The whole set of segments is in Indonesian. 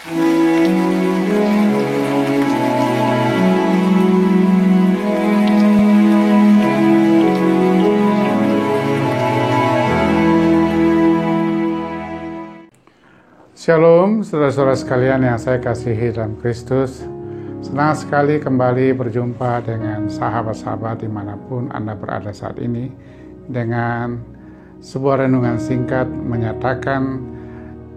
Shalom, saudara-saudara sekalian yang saya kasihi dalam Kristus. Senang sekali kembali berjumpa dengan sahabat-sahabat dimanapun Anda berada saat ini, dengan sebuah renungan singkat menyatakan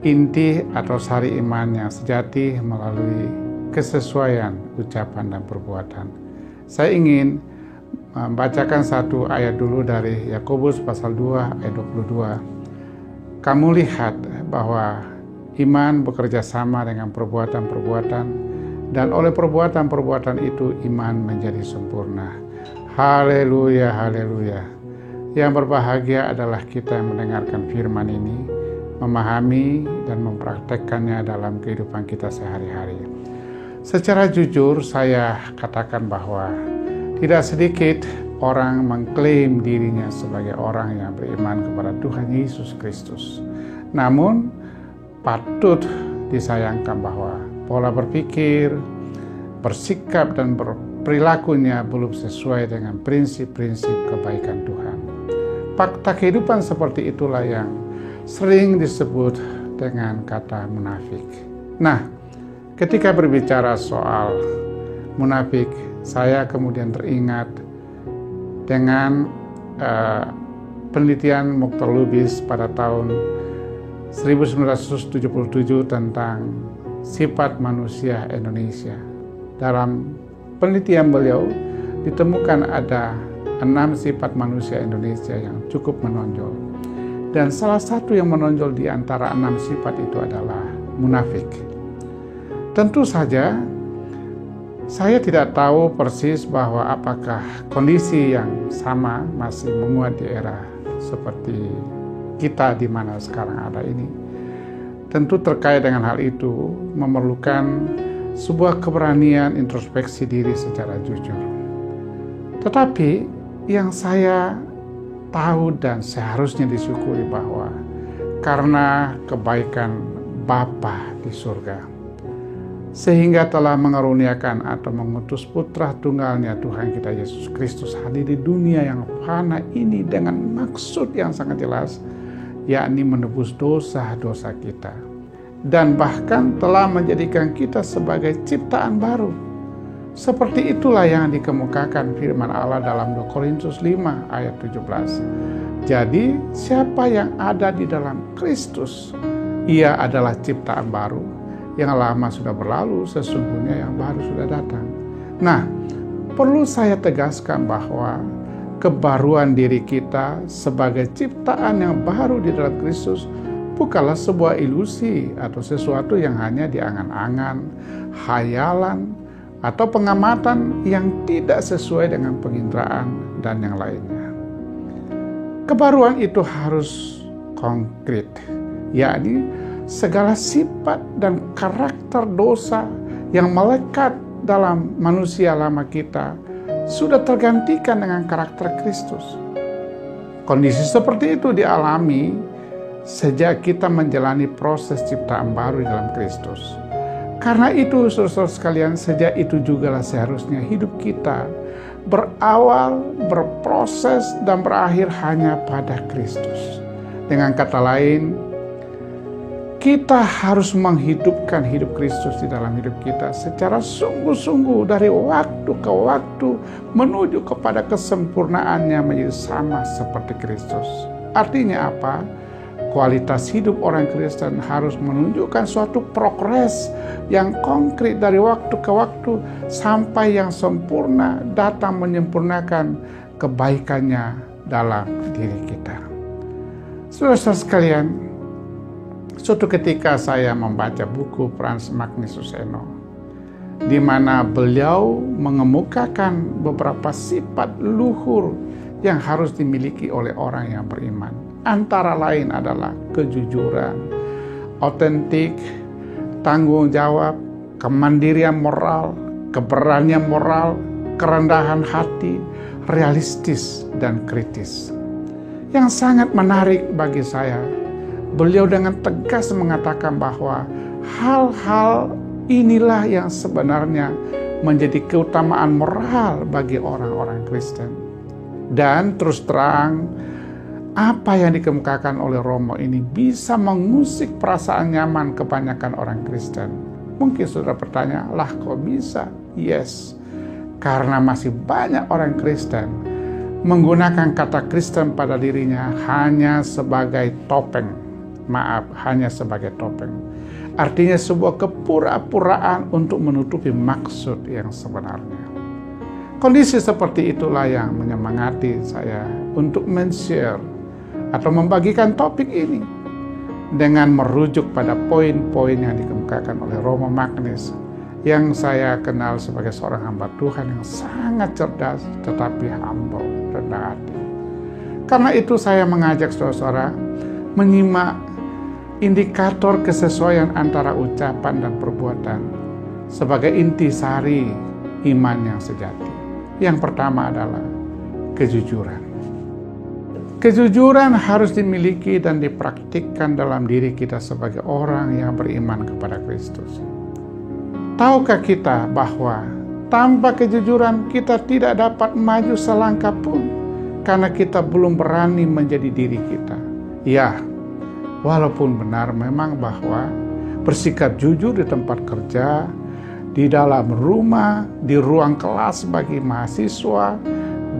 inti atau sari iman yang sejati melalui kesesuaian ucapan dan perbuatan. Saya ingin membacakan satu ayat dulu dari Yakobus pasal 2 ayat 22. Kamu lihat bahwa iman bekerja sama dengan perbuatan-perbuatan, dan oleh perbuatan-perbuatan itu iman menjadi sempurna. Haleluya, haleluya. Yang berbahagia adalah kita yang mendengarkan firman ini, memahami dan mempraktekkannya dalam kehidupan kita sehari-hari. Secara jujur saya katakan bahwa tidak sedikit orang mengklaim dirinya sebagai orang yang beriman kepada Tuhan Yesus Kristus. Namun patut disayangkan bahwa pola berpikir, bersikap, dan berperilakunya belum sesuai dengan prinsip-prinsip kebaikan Tuhan. Fakta kehidupan seperti itulah yang sering disebut dengan kata munafik. Nah, ketika berbicara soal munafik, saya kemudian teringat dengan penelitian Mukhtar Lubis pada tahun 1977 tentang sifat manusia Indonesia. Dalam penelitian beliau ditemukan ada 6 sifat manusia Indonesia yang cukup menonjol. Dan salah satu yang menonjol di antara 6 sifat itu adalah munafik. Tentu saja saya tidak tahu persis bahwa apakah kondisi yang sama masih menguat di era seperti kita di mana sekarang ada ini. Tentu terkait dengan hal itu memerlukan sebuah keberanian introspeksi diri secara jujur. Tetapi yang saya tahu dan seharusnya disyukuri bahwa karena kebaikan Bapa di surga, sehingga telah mengaruniakan atau mengutus putra tunggalnya Tuhan kita Yesus Kristus hadir di dunia yang fana ini dengan maksud yang sangat jelas, yakni menebus dosa-dosa kita, dan bahkan telah menjadikan kita sebagai ciptaan baru. Seperti itulah yang dikemukakan firman Allah dalam 2 Korintus 5 ayat 17. Jadi siapa yang ada di dalam Kristus, ia adalah ciptaan baru. Yang lama sudah berlalu, sesungguhnya yang baru sudah datang. Nah, perlu saya tegaskan bahwa kebaruan diri kita sebagai ciptaan yang baru di dalam Kristus bukanlah sebuah ilusi atau sesuatu yang hanya diangan-angan, hayalan, atau pengamatan yang tidak sesuai dengan penginderaan dan yang lainnya. Kebaruan itu harus konkret, yakni segala sifat dan karakter dosa yang melekat dalam manusia lama kita sudah tergantikan dengan karakter Kristus. Kondisi seperti itu dialami sejak kita menjalani proses ciptaan baru di dalam Kristus. Karena itu, saudara sekalian, sejak itu jugalah seharusnya hidup kita berawal, berproses, dan berakhir hanya pada Kristus. Dengan kata lain, kita harus menghidupkan hidup Kristus di dalam hidup kita secara sungguh-sungguh dari waktu ke waktu menuju kepada kesempurnaannya menjadi sama seperti Kristus. Artinya apa? Kualitas hidup orang Kristen harus menunjukkan suatu progres yang konkret dari waktu ke waktu sampai yang sempurna datang menyempurnakan kebaikannya dalam diri kita. Saudara sekalian, suatu ketika saya membaca buku Franz Magnus Eno, di mana beliau mengemukakan beberapa sifat luhur yang harus dimiliki oleh orang yang beriman. Antara lain adalah kejujuran, otentik, tanggung jawab, kemandirian moral, keberanian moral, kerendahan hati, realistis, dan kritis. Yang sangat menarik bagi saya, beliau dengan tegas mengatakan bahwa Hal-hal inilah yang sebenarnya menjadi keutamaan moral bagi orang-orang Kristen. Dan terus terang, apa yang dikemukakan oleh Romo ini bisa mengusik perasaan nyaman kebanyakan orang Kristen. Mungkin saudara bertanya, lah kok bisa? Yes, karena masih banyak orang Kristen menggunakan kata Kristen pada dirinya hanya sebagai topeng. Hanya sebagai topeng. Artinya sebuah kepura-puraan untuk menutupi maksud yang sebenarnya. Kondisi seperti itulah yang menyemangati saya untuk men-share atau membagikan topik ini dengan merujuk pada poin-poin yang dikemukakan oleh Romo Magnis yang saya kenal sebagai seorang hamba Tuhan yang sangat cerdas tetapi humble, rendah hati. Karena itu saya mengajak saudara-saudara menyimak indikator kesesuaian antara ucapan dan perbuatan sebagai intisari iman yang sejati. Yang pertama adalah kejujuran. Kejujuran harus dimiliki dan dipraktikkan dalam diri kita sebagai orang yang beriman kepada Kristus. Tahukah kita bahwa tanpa kejujuran kita tidak dapat maju selangkah pun karena kita belum berani menjadi diri kita. Ya, walaupun benar memang bahwa bersikap jujur di tempat kerja, di dalam rumah, di ruang kelas bagi mahasiswa,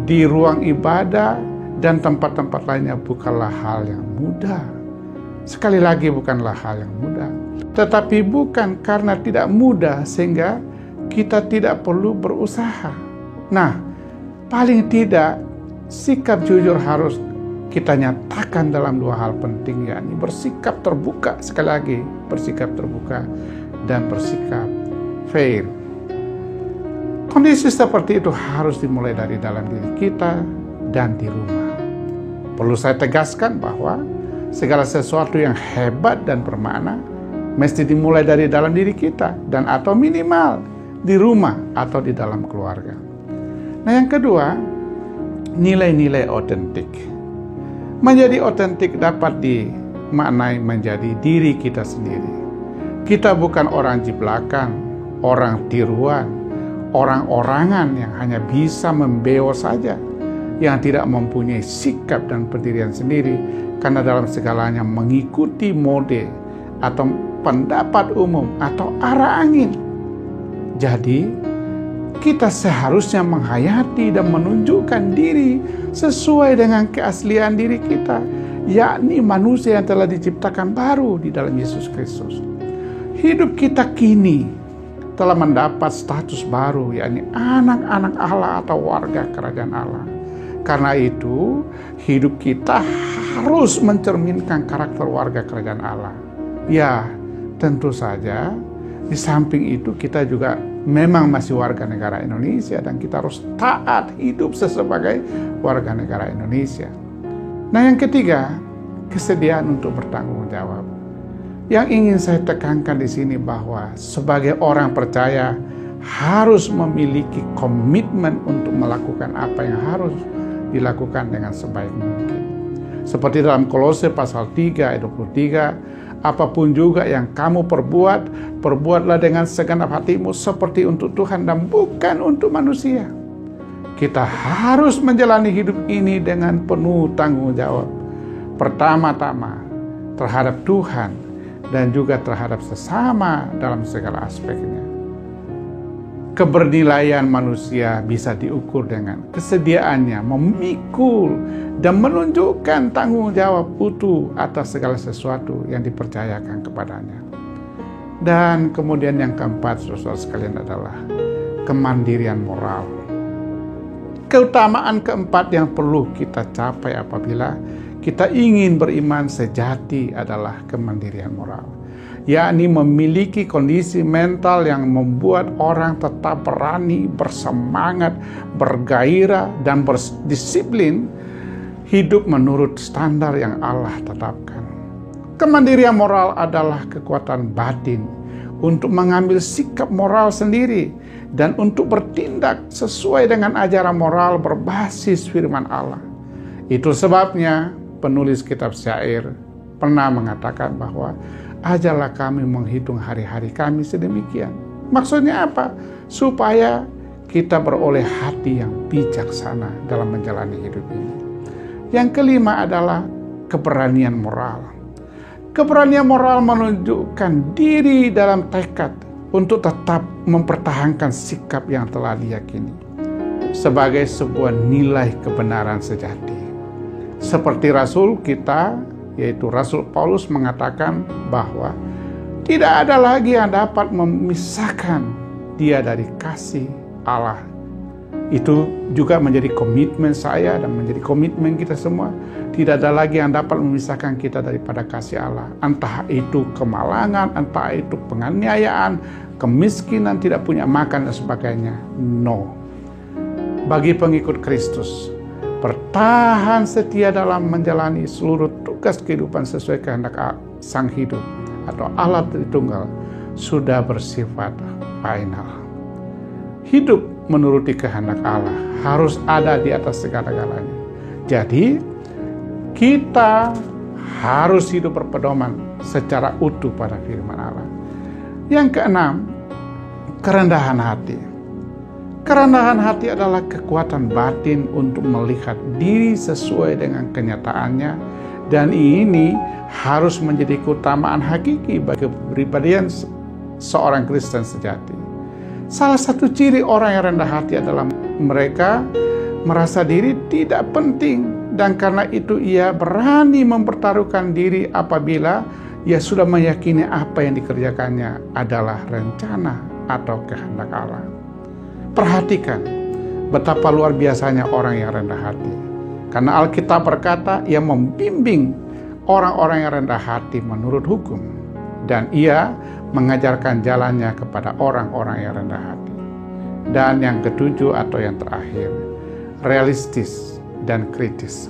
di ruang ibadah, dan tempat-tempat lainnya bukanlah hal yang mudah. Sekali lagi bukanlah hal yang mudah. Tetapi bukan karena tidak mudah sehingga kita tidak perlu berusaha. Nah, paling tidak sikap jujur harus kita nyatakan dalam dua hal penting, yakni bersikap terbuka, sekali lagi bersikap terbuka dan bersikap fair. Kondisi seperti itu harus dimulai dari dalam diri kita dan di rumah. Perlu saya tegaskan bahwa segala sesuatu yang hebat dan bermakna mesti dimulai dari dalam diri kita dan atau minimal di rumah atau di dalam keluarga. Nah, yang kedua, nilai-nilai otentik. Menjadi otentik dapat dimaknai menjadi diri kita sendiri. Kita bukan orang jiblakan, orang tiruan, orang-orangan yang hanya bisa membeo saja, yang tidak mempunyai sikap dan pendirian sendiri karena dalam segalanya mengikuti mode atau pendapat umum atau arah angin. Jadi, kita seharusnya menghayati dan menunjukkan diri sesuai dengan keaslian diri kita, yakni manusia yang telah diciptakan baru di dalam Yesus Kristus. Hidup kita kini telah mendapat status baru, yakni anak-anak Allah atau warga kerajaan Allah. Karena itu, hidup kita harus mencerminkan karakter warga kerajaan Allah. Ya, tentu saja di samping itu kita juga memang masih warga negara Indonesia dan kita harus taat hidup sebagai warga negara Indonesia. Nah, yang ketiga, kesediaan untuk bertanggung jawab. Yang ingin saya tekankan di sini bahwa sebagai orang percaya harus memiliki komitmen untuk melakukan apa yang harus dilakukan dengan sebaik mungkin. Seperti dalam Kolose pasal 3 ayat 23, apapun juga yang kamu perbuat, perbuatlah dengan segenap hatimu seperti untuk Tuhan dan bukan untuk manusia. Kita harus menjalani hidup ini dengan penuh tanggung jawab. Pertama-tama terhadap Tuhan dan juga terhadap sesama dalam segala aspeknya. Kebernilaian manusia bisa diukur dengan kesediaannya memikul dan menunjukkan tanggung jawab utuh atas segala sesuatu yang dipercayakan kepadanya. Dan kemudian yang keempat, saudara sekalian, adalah kemandirian moral. Keutamaan keempat yang perlu kita capai apabila kita ingin beriman sejati adalah kemandirian moral, yakni memiliki kondisi mental yang membuat orang tetap berani, bersemangat, bergairah, dan berdisiplin hidup menurut standar yang Allah tetapkan. Kemandirian moral adalah kekuatan batin untuk mengambil sikap moral sendiri dan untuk bertindak sesuai dengan ajaran moral berbasis firman Allah. Itu sebabnya penulis kitab syair pernah mengatakan bahwa ajarlah kami menghitung hari-hari kami sedemikian. Maksudnya apa? Supaya kita beroleh hati yang bijaksana dalam menjalani hidup ini. Yang kelima adalah keberanian moral. Keberanian moral menunjukkan diri dalam tekad untuk tetap mempertahankan sikap yang telah diyakini sebagai sebuah nilai kebenaran sejati. Seperti Rasul kita, yaitu Rasul Paulus, mengatakan bahwa tidak ada lagi yang dapat memisahkan dia dari kasih Allah. Itu juga menjadi komitmen saya dan menjadi komitmen kita semua. Tidak ada lagi yang dapat memisahkan kita daripada kasih Allah. Entah itu kemalangan, entah itu penganiayaan, kemiskinan, tidak punya makan dan sebagainya. No. Bagi pengikut Kristus, bertahan setia dalam menjalani seluruh tugas kehidupan sesuai kehendak Sang Hidup atau Allah Tritunggal sudah bersifat final. Hidup menuruti kehendak Allah harus ada di atas segala-galanya. Jadi, kita harus hidup berpedoman secara utuh pada firman Allah. Yang keenam, kerendahan hati. Kerendahan hati adalah kekuatan batin untuk melihat diri sesuai dengan kenyataannya, dan ini harus menjadi keutamaan hakiki bagi kepribadian seorang Kristen sejati. Salah satu ciri orang yang rendah hati adalah mereka merasa diri tidak penting, dan karena itu ia berani mempertaruhkan diri apabila ia sudah meyakini apa yang dikerjakannya adalah rencana atau kehendak Allah. Perhatikan betapa luar biasanya orang yang rendah hati. Karena Alkitab berkata, ia membimbing orang-orang yang rendah hati menurut hukum, dan ia mengajarkan jalannya kepada orang-orang yang rendah hati. Dan yang ketujuh atau yang terakhir, realistis dan kritis.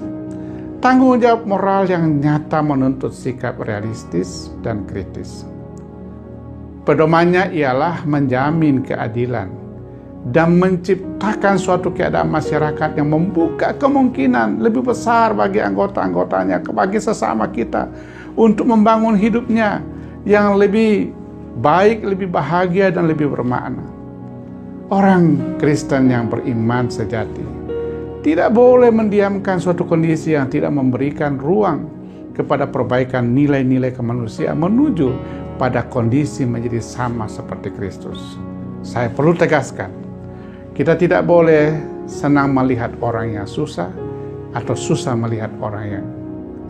Tanggung jawab moral yang nyata menuntut sikap realistis dan kritis. Pedomannya ialah menjamin keadilan dan menciptakan suatu keadaan masyarakat yang membuka kemungkinan lebih besar bagi anggota-anggotanya, bagi sesama kita, untuk membangun hidupnya yang lebih baik, lebih bahagia, dan lebih bermakna. Orang Kristen yang beriman sejati tidak boleh mendiamkan suatu kondisi yang tidak memberikan ruang kepada perbaikan nilai-nilai kemanusiaan menuju pada kondisi menjadi sama seperti Kristus. Saya perlu tegaskan, kita tidak boleh senang melihat orang yang susah atau susah melihat orang yang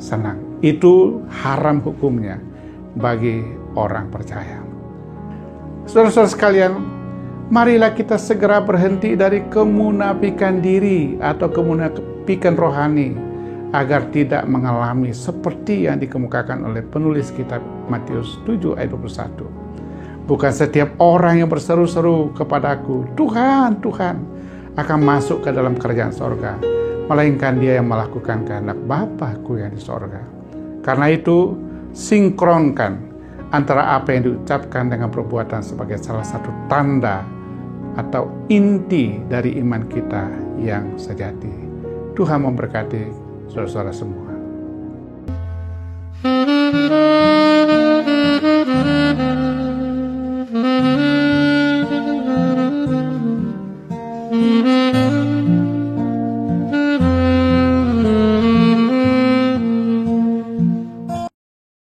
senang. Itu haram hukumnya bagi orang percaya. Saudara-saudara sekalian, marilah kita segera berhenti dari kemunafikan diri atau kemunafikan rohani agar tidak mengalami seperti yang dikemukakan oleh penulis kitab Matius 7 ayat 21. Bukan setiap orang yang berseru-seru kepadaku, Tuhan, Tuhan, akan masuk ke dalam kerajaan sorga, melainkan dia yang melakukan kehendak Bapa-Ku yang di sorga. Karena itu, sinkronkan antara apa yang diucapkan dengan perbuatan sebagai salah satu tanda atau inti dari iman kita yang sejati. Tuhan memberkati saudara-saudara semua.